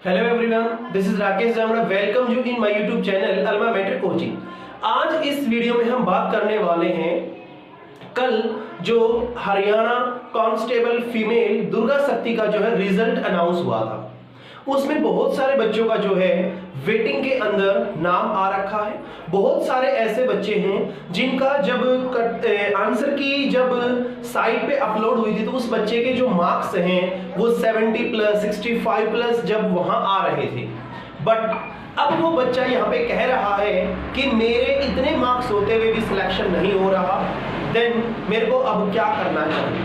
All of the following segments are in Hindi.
Hello everyone, this is Rakesh Jamra. Welcome you in my YouTube channel alma matric coaching. आज इस वीडियो में हम बात करने वाले हैं कल जो हरियाणा कांस्टेबल फीमेल दुर्गा शक्ति का जो है रिजल्ट अनाउंस हुआ था, उसमें बहुत सारे बच्चों का जो है वेटिंग के अंदर नाम आ रखा है। बहुत सारे ऐसे बच्चे हैं जिनका जब आंसर की जब साइट पे अपलोड हुई थी तो उस बच्चे के जो मार्क्स हैं वो 70 प्लस 65 प्लस जब वहां आ रहे थे, बट अब वो बच्चा यहाँ पे कह रहा है कि मेरे इतने मार्क्स होते हुए भी सिलेक्शन नहीं हो रहा, देन मेरे को अब क्या करना चाहिए।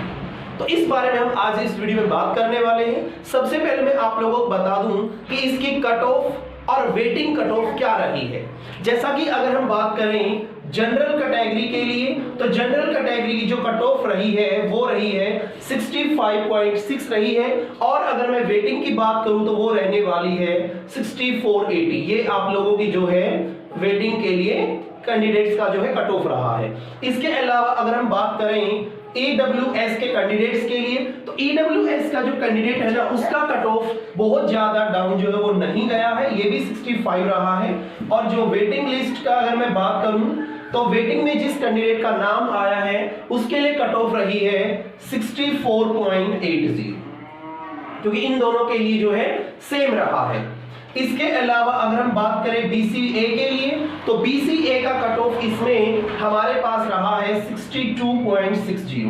तो इस बारे में हम आज इस वीडियो में बात करने वाले हैं। सबसे पहले मैं आप लोगों को बता दूं कि इसकी कट ऑफ और वेटिंग कट ऑफ क्या रही है। जैसा कि अगर हम बात करें जनरल कैटेगरी के लिए, तो जनरल कैटेगरी की जो कट ऑफ रही है वो रही है 65.6 रही है, और अगर मैं वेटिंग की बात करूं तो वो रहने वाली है 6480। ये आप लोगों की जो है वेटिंग के लिए कैंडिडेट्स का जो है कट ऑफ रहा है। इसके अलावा अगर हम बात करें EWS के कैंडिडेट्स के लिए, तो EWS का जो कैंडिडेट है ना उसका कट ऑफ बहुत ज्यादा डाउन जो है वो नहीं गया है, ये भी 65 रहा है। और जो वेटिंग लिस्ट का अगर मैं बात करूं तो वेटिंग में जिस कैंडिडेट का नाम आया है उसके लिए कट ऑफ रही है 64.80, क्योंकि इन दोनों के लिए जो है सेम रहा है। इसके अलावा अगर हम बात करें BCA के लिए, तो BCA का कट ऑफ इसमें हमारे पास रहा है 62.60,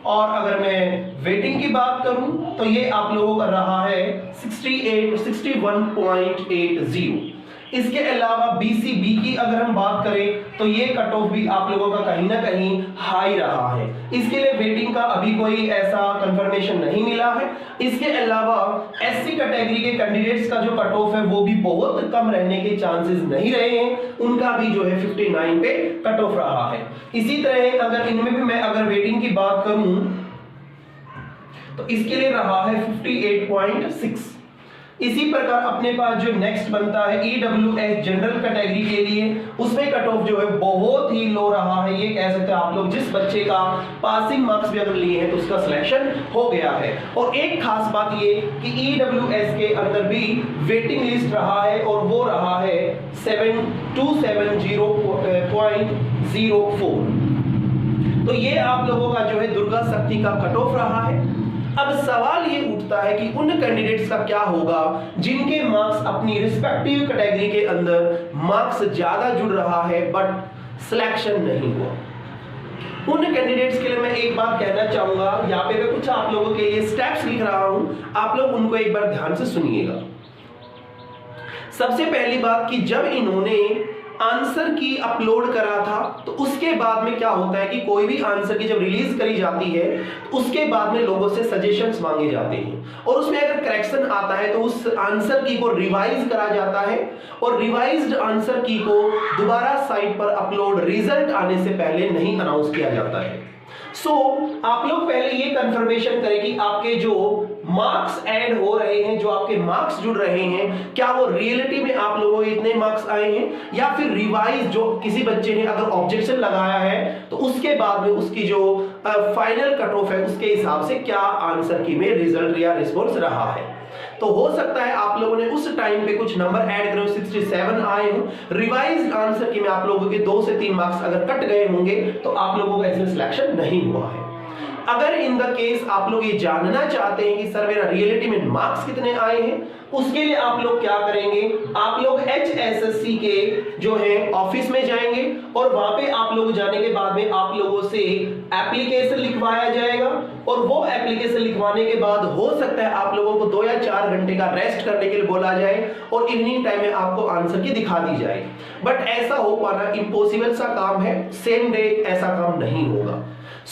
और अगर मैं वेटिंग की बात करूं तो ये आप लोगों का रहा है 61.80। इसके अलावा BCB की अगर हम बात करें तो ये कट ऑफ भी आप लोगों का कहीं ना कहीं हाई रहा है। इसके लिए वेटिंग का अभी कोई ऐसा कंफर्मेशन नहीं मिला है। इसके अलावा SC कैटेगरी के कैंडिडेट्स का जो कट ऑफ है वो भी बहुत कम रहने के चांसेस नहीं रहे हैं, उनका भी जो है 59 पे कट ऑफ रहा है। इसी तरह अगर इनमें भी मैं अगर वेटिंग की बात करूं तो इसके लिए रहा है 58.6। इसी प्रकार अपने पास जो नेक्स्ट बनता है EWS जनरल कैटेगरी के लिए, उसमें कट ऑफ जो है बहुत ही लो रहा है। ये कह सकते हैं आप लोग जिस बच्चे का पासिंग मार्क्स भी अगर लिए हैं तो उसका सिलेक्शन हो गया है। और एक खास बात ये कि EWS के अंदर भी वेटिंग लिस्ट रहा है और वो रहा है 7270.04। तो ये आप लोगों का जो है दुर्गा शक्ति का कट ऑफ रहा है। अब सवाल ये उठता है कि उन कैंडिडेट्स का क्या होगा जिनके मार्क्स अपनी रिस्पेक्टिव कैटेगरी के अंदर मार्क्स ज्यादा जुड़ रहा है बट सिलेक्शन नहीं हुआ। उन कैंडिडेट्स के लिए मैं एक बात कहना चाहूंगा, यहाँ पे मैं कुछ आप लोगों के लिए स्टेप्स लिख रहा हूं, आप लोग उनको एक बार ध्यान से सुनिएगा। सबसे पहली बात कि जब इन्होंने आंसर की अपलोड करा था तो उसके बाद में क्या होता है कि कोई भी आंसर की जब रिलीज करी जाती है तो उसके बाद में लोगों से सजेशंस मांगे जाते हैं, और उसमें अगर करेक्शन आता है तो उस आंसर की को रिवाइज करा जाता है, और रिवाइज्ड आंसर की को दोबारा साइट पर अपलोड रिजल्ट आने से पहले नहीं अनाउंस किया जाता है। आप लोग पहले ये कंफर्मेशन करें कि आपके जो मार्क्स ऐड हो रहे हैं, जो आपके मार्क्स जुड़ रहे हैं, क्या वो रियलिटी में आप लोगों के इतने मार्क्स आए हैं, या फिर रिवाइज जो किसी बच्चे ने अगर ऑब्जेक्शन लगाया है तो उसके बाद में उसकी जो फाइनल कट ऑफ है उसके हिसाब से क्या आंसर की में रिजल्ट या रिस्पॉन्स रहा है। तो हो सकता है आप लोगों ने उस टाइम पे कुछ नंबर ऐड करे, 67 आए हो, रिवाइज आंसर की में आप लोगों के 2 से 3 मार्क्स अगर कट गए होंगे तो आप लोगों का इसमें सिलेक्शन नहीं हुआ है। अगर इन द केस आप लोग ये जानना चाहते हैं कि सर मेरा रियलिटी में मार्क्स कितने आए हैं, उसके लिए आप लोग क्या करेंगे, आप लोग HSSC के जो है ऑफिस में जाएंगे, और वहां पे आप लोग जाने के बाद में आप लोगों से एप्लीकेशन लिखवाया जाएगा, और वो एप्लीकेशन लिखवाने के बाद हो सकता है आप लोगों को 2 या 4 घंटे का रेस्ट करने के लिए बोला जाए और इवनिंग टाइम में आपको आंसर की दिखा दी जाए। बट ऐसा हो पाना इम्पॉसिबल सा काम है, सेम डे ऐसा काम नहीं होगा।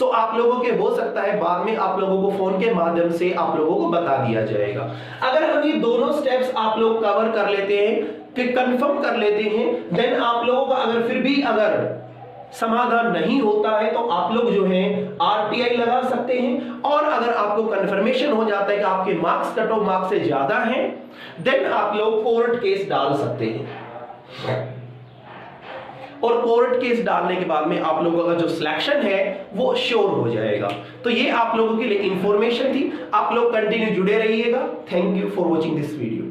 आप लोगों के हो सकता है बाद में आप लोगों को फोन के माध्यम से आप लोगों को बता दिया जाएगा। अगर हम ये दोनों स्टेप्स आप लोग कवर कर लेते हैं, फिर कंफर्म कर लेते हैं, देन आप लोगों का अगर फिर भी अगर समाधान नहीं होता है तो आप लोग जो है RTI लगा सकते हैं, और अगर आपको कंफर्मेशन हो जाता है कि आपके मार्क्स कट ऑफ मार्क्स से ज्यादा हैं, देन आप लोग कोर्ट केस डाल सकते हैं, और कोर्ट केस डालने के बाद में आप लोगों का जो सिलेक्शन है वो श्योर हो जाएगा। तो ये आप लोगों के लिए इंफॉर्मेशन थी, आप लोग कंटिन्यू जुड़े रहिएगा। Thank you for watching this video.